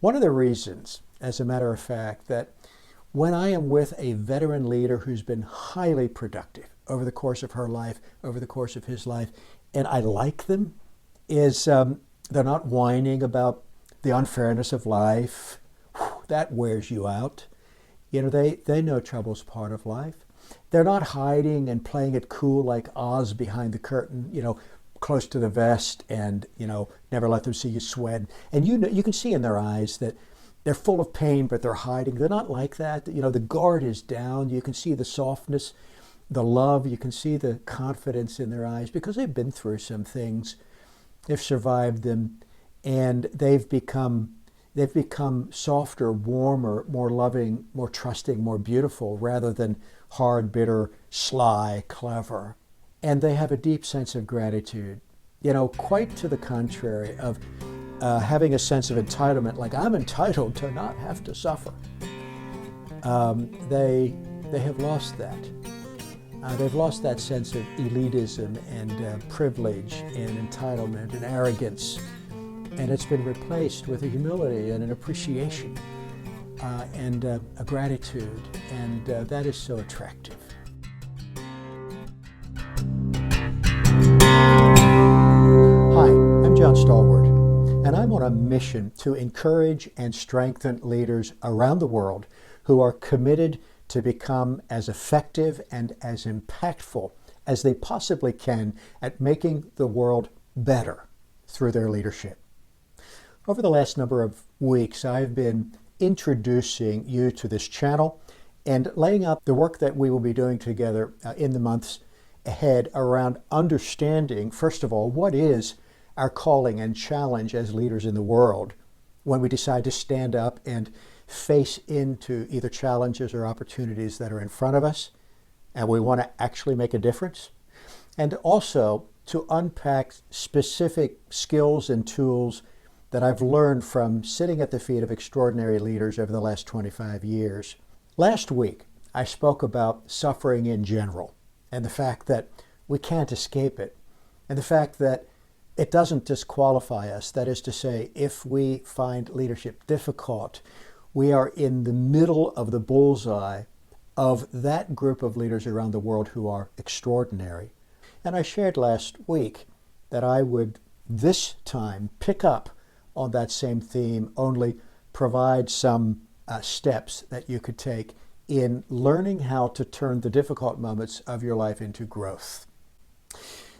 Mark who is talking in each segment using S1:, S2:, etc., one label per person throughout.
S1: One of the reasons, as a matter of fact, that when I am with a veteran leader who's been highly productive over the course of her life, over the course of his life, and I like them, is they're not whining about the unfairness of life. That wears you out. You know, they know trouble's part of life. They're not hiding and playing it cool like Oz behind the curtain, you know, close to the vest and, you know, never let them see you sweat. And you can see in their eyes that they're full of pain, but they're hiding. They're not like that. You know, the guard is down. You can see the softness, the love. You can see the confidence in their eyes because they've been through some things. They've survived them, and they've become softer, warmer, more loving, more trusting, more beautiful, rather than hard, bitter, sly, clever. And they have a deep sense of gratitude, you know, quite to the contrary of having a sense of entitlement, like I'm entitled to not have to suffer. They have lost that. They've lost that sense of elitism and privilege and entitlement and arrogance. And it's been replaced with a humility and an appreciation and a gratitude. And that is so attractive. Hi, I'm John Stallworth, and I'm on a mission to encourage and strengthen leaders around the world who are committed to become as effective and as impactful as they possibly can at making the world better through their leadership. Over the last number of weeks, I've been introducing you to this channel and laying out the work that we will be doing together in the months ahead around understanding, first of all, what is our calling and challenge as leaders in the world when we decide to stand up and face into either challenges or opportunities that are in front of us and we want to actually make a difference. And also to unpack specific skills and tools that I've learned from sitting at the feet of extraordinary leaders over the last 25 years. Last week, I spoke about suffering in general and the fact that we can't escape it and the fact that it doesn't disqualify us. That is to say, if we find leadership difficult, we are in the middle of the bullseye of that group of leaders around the world who are extraordinary. And I shared last week that I would this time pick up on that same theme, only provide some steps that you could take in learning how to turn the difficult moments of your life into growth.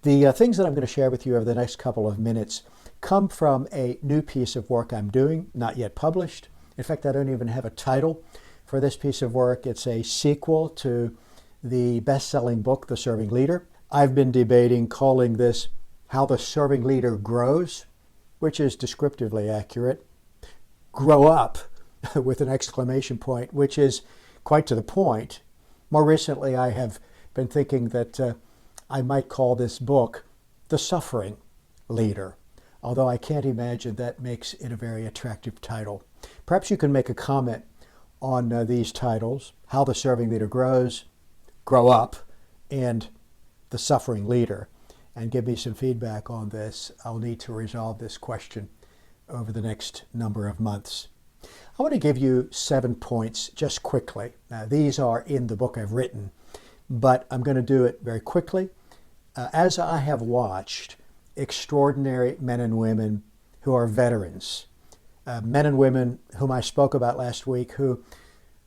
S1: The things that I'm going to share with you over the next couple of minutes come from a new piece of work I'm doing, not yet published. In fact, I don't even have a title for this piece of work. It's a sequel to the best-selling book, The Serving Leader. I've been debating calling this How the Serving Leader Grows, which is descriptively accurate. Grow up with an exclamation point, which is quite to the point. More recently, I have been thinking that I might call this book The Suffering Leader, although I can't imagine that makes it a very attractive title. Perhaps you can make a comment on these titles, How the Serving Leader Grows, Grow Up, and The Suffering Leader, and give me some feedback on this. I'll need to resolve this question over the next number of months. I want to give you 7 points just quickly. Now, these are in the book I've written, but I'm going to do it very quickly. As I have watched extraordinary men and women who are veterans, men and women whom I spoke about last week who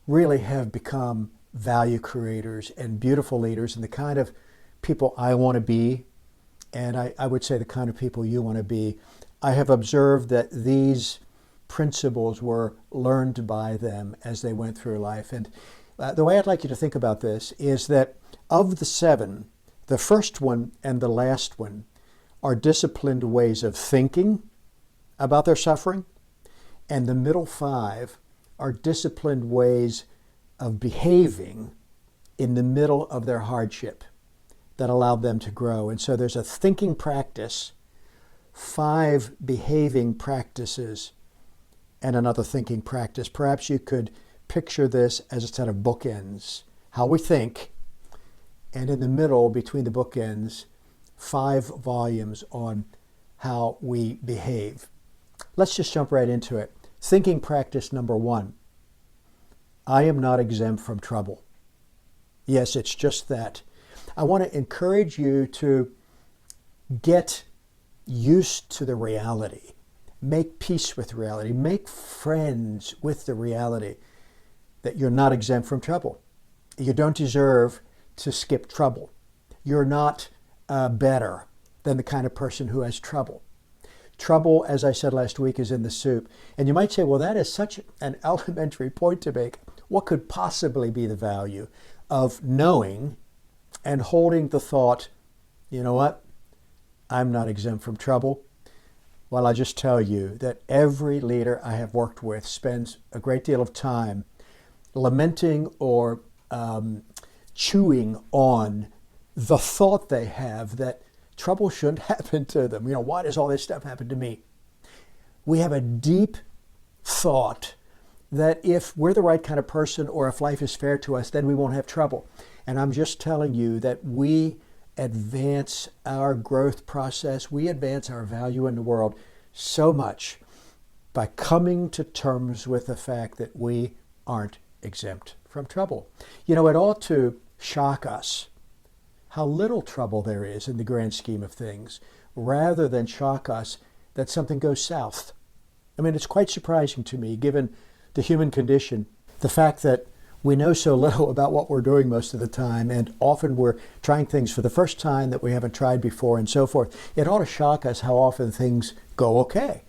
S1: really have become value creators and beautiful leaders and the kind of people I want to be, and I would say the kind of people you want to be. I have observed that these principles were learned by them as they went through life. And the way I'd like you to think about this is that of the 7, the first one and the last one are disciplined ways of thinking about their suffering, and the middle 5 are disciplined ways of behaving in the middle of their hardship that allowed them to grow. And so there's a thinking practice, 5 behaving practices, and another thinking practice. Perhaps you could picture this as a set of bookends, how we think, and in the middle, between the bookends, 5 volumes on how we behave. Let's just jump right into it. Thinking practice number one. I am not exempt from trouble. Yes, it's just that. I want to encourage you to get used to the reality. Make peace with reality. Make friends with the reality that you're not exempt from trouble. You don't deserve to skip trouble. You're not better than the kind of person who has trouble. Trouble, as I said last week, is in the soup. And you might say, well, that is such an elementary point to make. What could possibly be the value of knowing and holding the thought, you know what, I'm not exempt from trouble? Well, I just tell you that every leader I have worked with spends a great deal of time lamenting or chewing on the thought they have that trouble shouldn't happen to them. You know, why does all this stuff happen to me? We have a deep thought that if we're the right kind of person or if life is fair to us, then we won't have trouble. And I'm just telling you that we advance our growth process, we advance our value in the world so much by coming to terms with the fact that we aren't exempt from trouble. You know, it ought to shock us how little trouble there is in the grand scheme of things, rather than shock us that something goes south. I mean, it's quite surprising to me, given the human condition, the fact that we know so little about what we're doing most of the time, and often we're trying things for the first time that we haven't tried before and so forth. It ought to shock us how often things go okay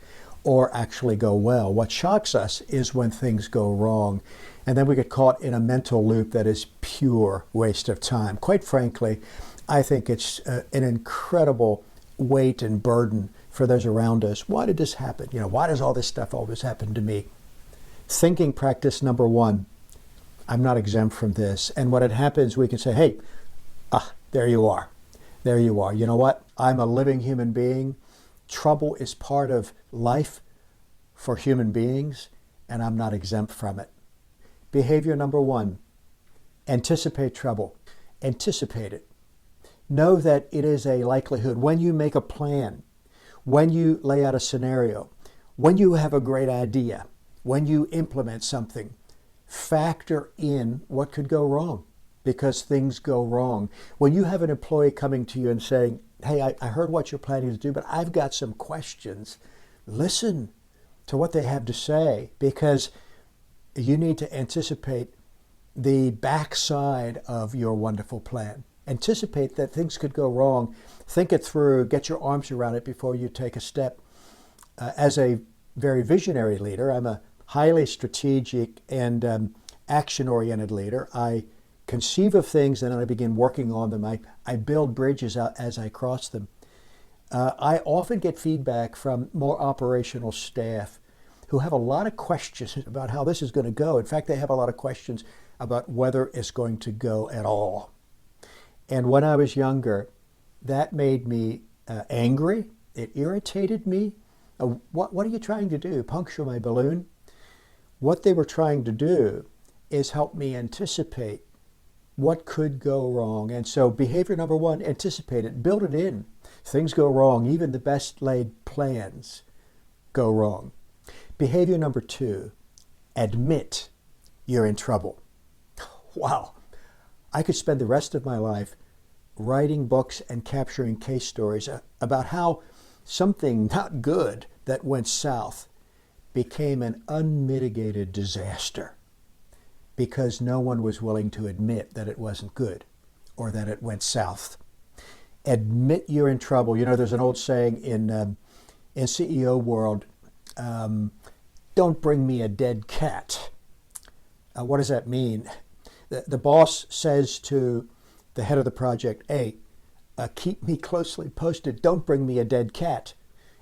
S1: or actually go well. What shocks us is when things go wrong. And then we get caught in a mental loop that is pure waste of time. Quite frankly, I think it's an incredible weight and burden for those around us. Why did this happen? You know, why does all this stuff always happen to me? Thinking practice number one. I'm not exempt from this. And when it happens, we can say, hey, there you are. There you are. You know what? I'm a living human being. Trouble is part of life for human beings, and I'm not exempt from it. Behavior number one, anticipate trouble. Anticipate it. Know that it is a likelihood. When you make a plan, when you lay out a scenario, when you have a great idea, when you implement something, factor in what could go wrong, because things go wrong. When you have an employee coming to you and saying, hey, I heard what you're planning to do, but I've got some questions, listen to what they have to say, because you need to anticipate the backside of your wonderful plan. Anticipate that things could go wrong. Think it through. Get your arms around it before you take a step. As a very visionary leader, I'm a highly strategic and action-oriented leader. I conceive of things and then I begin working on them. I build bridges out as I cross them. I often get feedback from more operational staff who have a lot of questions about how this is going to go. In fact, they have a lot of questions about whether it's going to go at all. And when I was younger, that made me angry. It irritated me. What are you trying to do? Puncture my balloon? What they were trying to do is help me anticipate what could go wrong. And so behavior number one, anticipate it, build it in. Things go wrong. Even the best laid plans go wrong. Behavior number two, admit you're in trouble. Wow. I could spend the rest of my life writing books and capturing case stories about how something not good that went south became an unmitigated disaster because no one was willing to admit that it wasn't good or that it went south. Admit you're in trouble. You know, there's an old saying in CEO world, don't bring me a dead cat. What does that mean? The boss says to the head of the project, hey, keep me closely posted. Don't bring me a dead cat.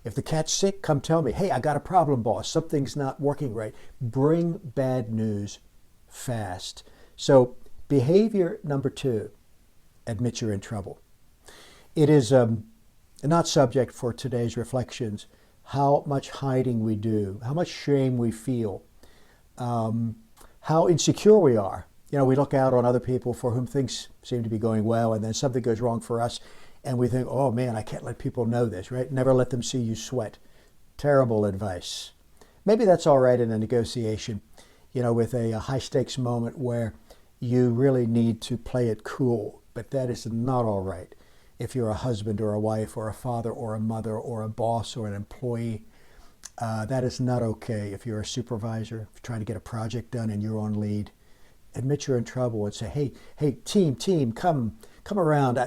S1: If the cat's sick, come tell me. Hey, I got a problem, boss. Something's not working right. Bring bad news fast. So behavior number two, admit you're in trouble. It is not subject for today's reflections how much hiding we do, how much shame we feel, how insecure we are. You know, we look out on other people for whom things seem to be going well, and then something goes wrong for us, and we think, oh man, I can't let people know this, right? Never let them see you sweat. Terrible advice. Maybe that's all right in a negotiation, with a high stakes moment where you really need to play it cool. But that is not all right if you're a husband or a wife or a father or a mother or a boss or an employee. That is not okay if you're a supervisor, if you're trying to get a project done and you're on lead. Admit you're in trouble and say, hey, team, come around.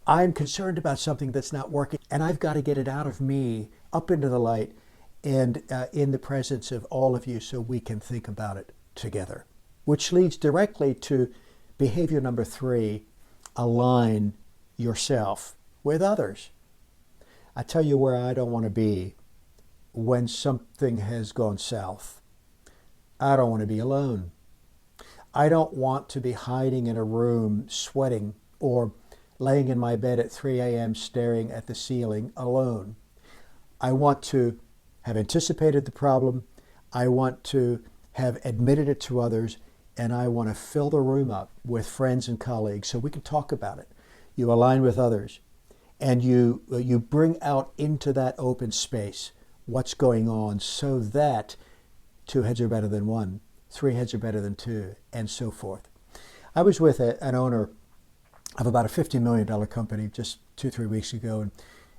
S1: I'm concerned about something that's not working, and I've got to get it out of me up into the light and in the presence of all of you so we can think about it together. Which leads directly to behavior number 3, align yourself with others. I tell you where I don't want to be when something has gone south. I don't want to be alone. I don't want to be hiding in a room sweating or laying in my bed at 3 a.m. staring at the ceiling alone. I want to have anticipated the problem. I want to have admitted it to others, and I want to fill the room up with friends and colleagues so we can talk about it. You align with others, and you bring out into that open space what's going on so that 2 heads are better than 1, 3 heads are better than 2, and so forth. I was with an owner of about a $50 million company just 2-3 weeks ago,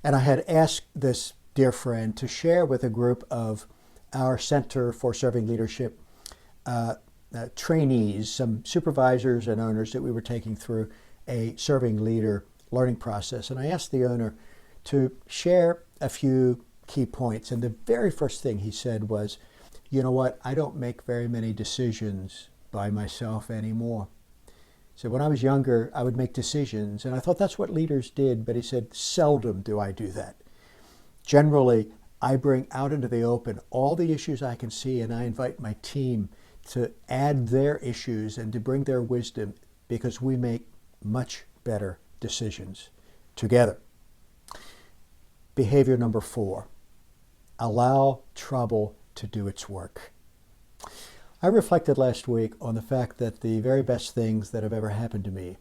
S1: and I had asked this dear friend to share with a group of our Center for Serving Leadership trainees, some supervisors and owners that we were taking through a serving leader learning process. And I asked the owner to share a few key points. And the very first thing he said was, you know what, I don't make very many decisions by myself anymore. So when I was younger, I would make decisions, and I thought that's what leaders did, but he said, seldom do I do that. Generally, I bring out into the open all the issues I can see, and I invite my team to add their issues and to bring their wisdom, because we make much better decisions together. Behavior number 4, allow trouble to do its work. I reflected last week on the fact that the very best things that have ever happened to me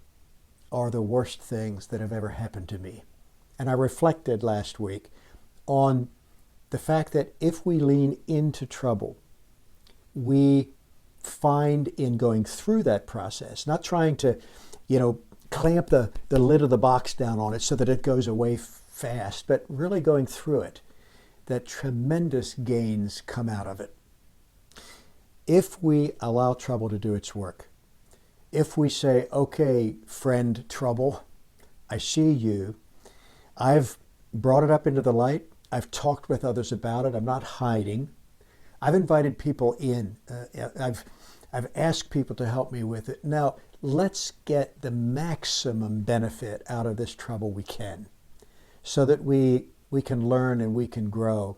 S1: are the worst things that have ever happened to me. And I reflected last week on the fact that if we lean into trouble, we find in going through that process, not trying to, clamp the lid of the box down on it so that it goes away fast, but really going through it, that tremendous gains come out of it. If we allow trouble to do its work, if we say, okay, friend trouble, I see you, I've brought it up into the light, I've talked with others about it, I'm not hiding, I've invited people in, I've asked people to help me with it. Now, let's get the maximum benefit out of this trouble we can, so that we can learn and we can grow.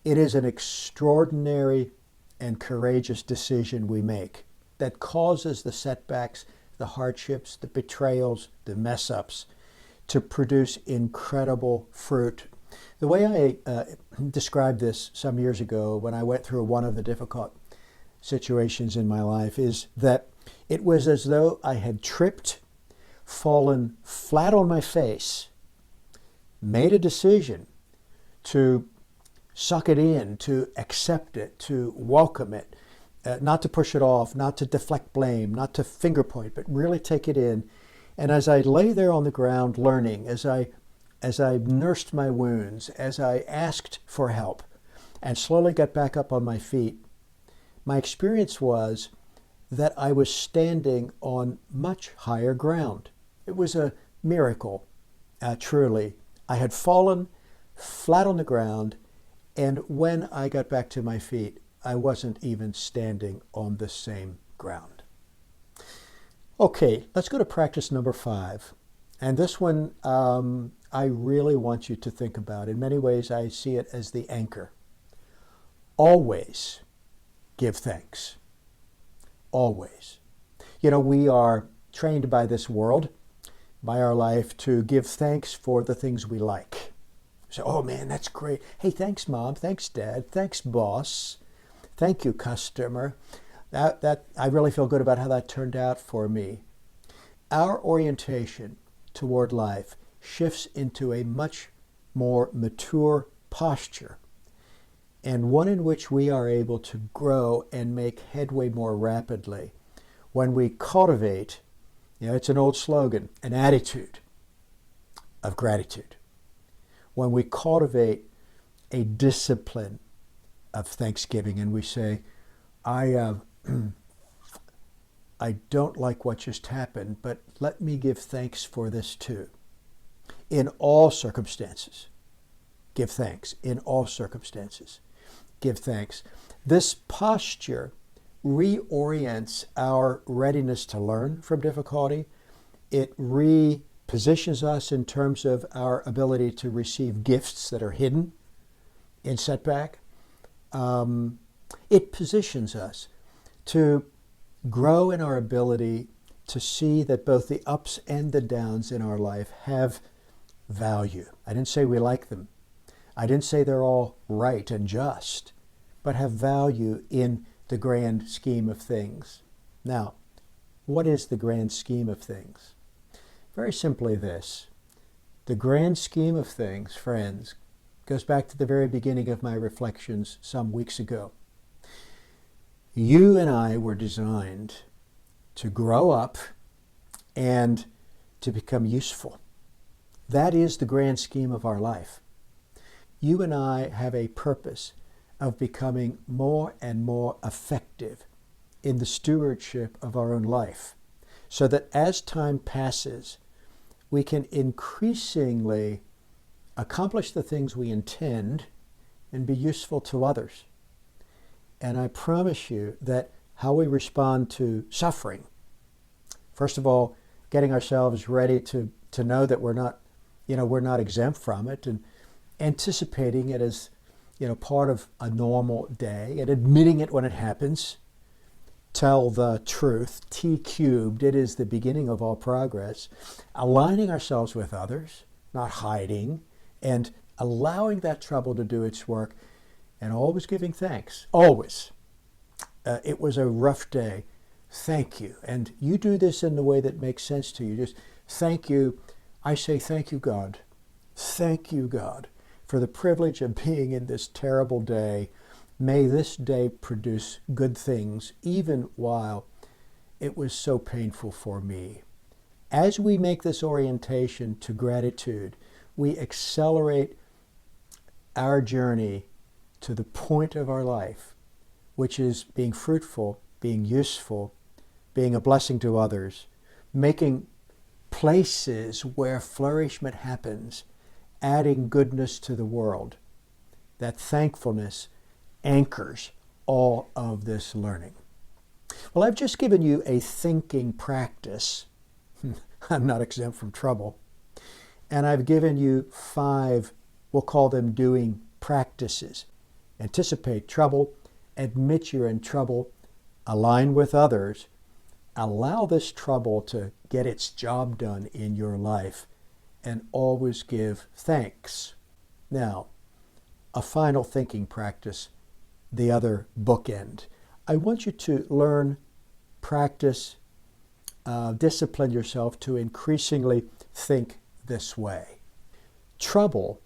S1: It is an extraordinary and courageous decision we make that causes the setbacks, the hardships, the betrayals, the mess-ups to produce incredible fruit. The way I described this some years ago when I went through one of the difficult situations in my life is that it was as though I had tripped, fallen flat on my face, made a decision to suck it in, to accept it, to welcome it, not to push it off, not to deflect blame, not to finger point, but really take it in. And as I lay there on the ground learning, as I nursed my wounds, as I asked for help and slowly got back up on my feet, my experience was that I was standing on much higher ground. It was a miracle, truly. I had fallen flat on the ground, and when I got back to my feet, I wasn't even standing on the same ground. Okay, let's go to practice number 5. And this one I really want you to think about. In many ways, I see it as the anchor. Always give thanks. Always. We are trained by this world, by our life, to give thanks for the things we like. So, oh man, that's great. Hey, thanks, Mom. Thanks, Dad. Thanks, boss. Thank you, customer. That I really feel good about how that turned out for me. Our orientation toward life shifts into a much more mature posture and one in which we are able to grow and make headway more rapidly when we cultivate, it's an old slogan, an attitude of gratitude. When we cultivate a discipline of thanksgiving and we say, I don't like what just happened, but let me give thanks for this too. In all circumstances, give thanks. In all circumstances, give thanks. This posture reorients our readiness to learn from difficulty. It repositions us in terms of our ability to receive gifts that are hidden in setback. It positions us to grow in our ability to see that both the ups and the downs in our life have value. I didn't say we like them. I didn't say they're all right and just, but have value in the grand scheme of things. Now, what is the grand scheme of things? Very simply this. The grand scheme of things, friends, goes back to the very beginning of my reflections some weeks ago. You and I were designed to grow up and to become useful. That is the grand scheme of our life. You and I have a purpose of becoming more and more effective in the stewardship of our own life, so that as time passes, we can increasingly accomplish the things we intend and be useful to others. And I promise you that how we respond to suffering, first of all, getting ourselves ready to know that we're not exempt from it, and anticipating it as part of a normal day, and admitting it when it happens. Tell the truth, T cubed, it is the beginning of all progress. Aligning ourselves with others, not hiding, and allowing that trouble to do its work, and always giving thanks, always. It was a rough day. Thank you. And you do this in the way that makes sense to you. Just thank you. I say thank you, God. Thank you, God, for the privilege of being in this terrible day. May this day produce good things, even while it was so painful for me. As we make this orientation to gratitude, we accelerate our journey to the point of our life, which is being fruitful, being useful, being a blessing to others, making places where flourishment happens, adding goodness to the world. That thankfulness anchors all of this learning. Well, I've just given you a thinking practice. I'm not exempt from trouble. And I've given you 5, we'll call them doing practices. Anticipate trouble, admit you're in trouble, align with others, allow this trouble to get its job done in your life, and always give thanks. Now, a final thinking practice, the other bookend. I want you to learn, practice, discipline yourself to increasingly think this way. Trouble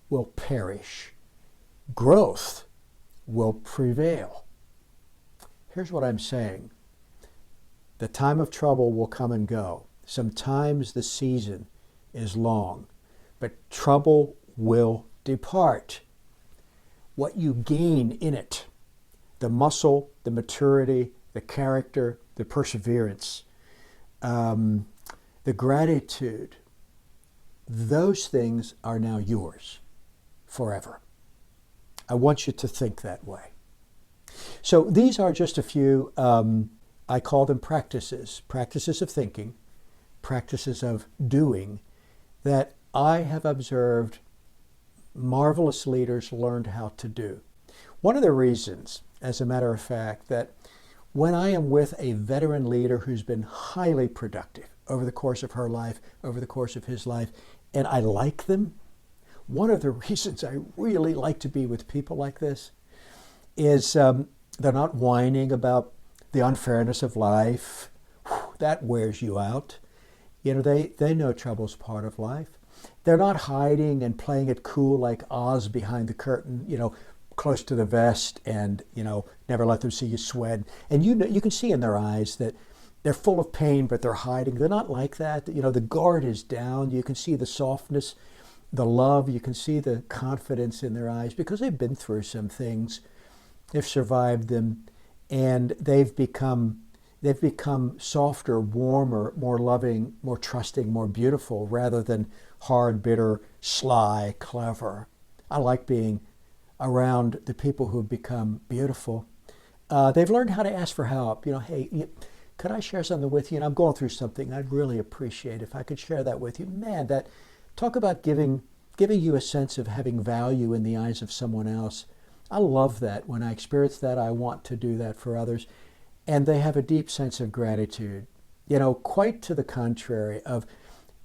S1: will perish. Growth will prevail. Here's what I'm saying. The time of trouble will come and go. Sometimes the season is long, but trouble will depart. What you gain in it, the muscle, the maturity, the character, the perseverance, the gratitude, those things are now yours forever. I want you to think that way. So these are just a few, I call them practices of thinking, practices of doing, that I have observed marvelous leaders learned how to do. One of the reasons, as a matter of fact, that when I am with a veteran leader who's been highly productive over the course of her life, over the course of his life, and I like them, one of the reasons I really like to be with people like this is they're not whining about the unfairness of life. That wears you out. They know trouble's part of life. They're not hiding and playing it cool like Oz behind the curtain, close to the vest and, never let them see you sweat. And you can see in their eyes that they're full of pain, but they're hiding. They're not like that. The guard is down. You can see the softness, the love. You can see the confidence in their eyes because they've been through some things. They've survived them, and they've become softer, warmer, more loving, more trusting, more beautiful, rather than hard, bitter, sly, clever. I like being around the people who have become beautiful. They've learned how to ask for help. Hey, could I share something with you? And I'm going through something. I'd really appreciate if I could share that with you. Man, talk about giving you a sense of having value in the eyes of someone else. I love that. When I experience that, I want to do that for others. And they have a deep sense of gratitude. Quite to the contrary of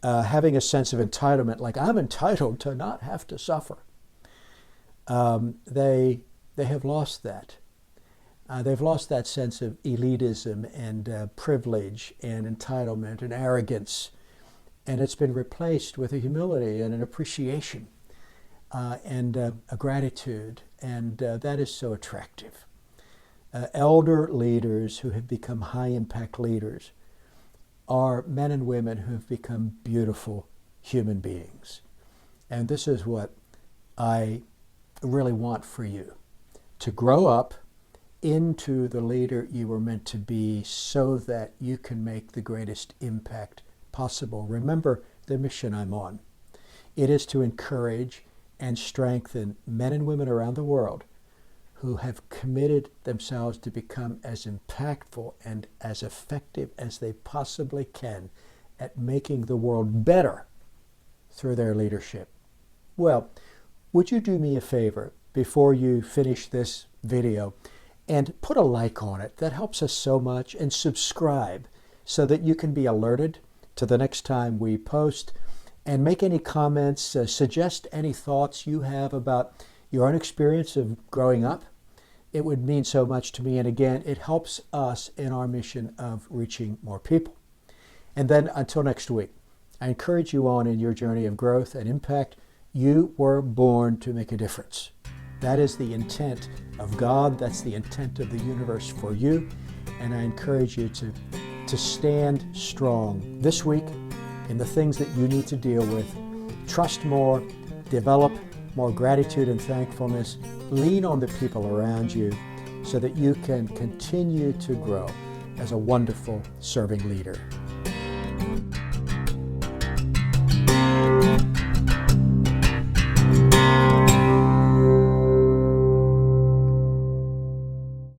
S1: having a sense of entitlement, like I'm entitled to not have to suffer. They have lost that. They've lost that sense of elitism and privilege and entitlement and arrogance. And it's been replaced with a humility and an appreciation and a gratitude. And that is so attractive. Elder leaders who have become high-impact leaders are men and women who have become beautiful human beings. And this is what I really want for you, to grow up into the leader you were meant to be so that you can make the greatest impact possible. Remember the mission I'm on. It is to encourage and strengthen men and women around the world who have committed themselves to become as impactful and as effective as they possibly can at making the world better through their leadership. Well, would you do me a favor before you finish this video and put a like on it? That helps us so much. And subscribe so that you can be alerted to the next time we post. And make any comments, suggest any thoughts you have about your own experience of growing up. It would mean so much to me. And again, it helps us in our mission of reaching more people. And then until next week, I encourage you on in your journey of growth and impact. You were born to make a difference. That is the intent of God. That's the intent of the universe for you. And I encourage you to stand strong this week in the things that you need to deal with. Trust more, develop more gratitude and thankfulness. Lean on the people around you so that you can continue to grow as a wonderful serving leader.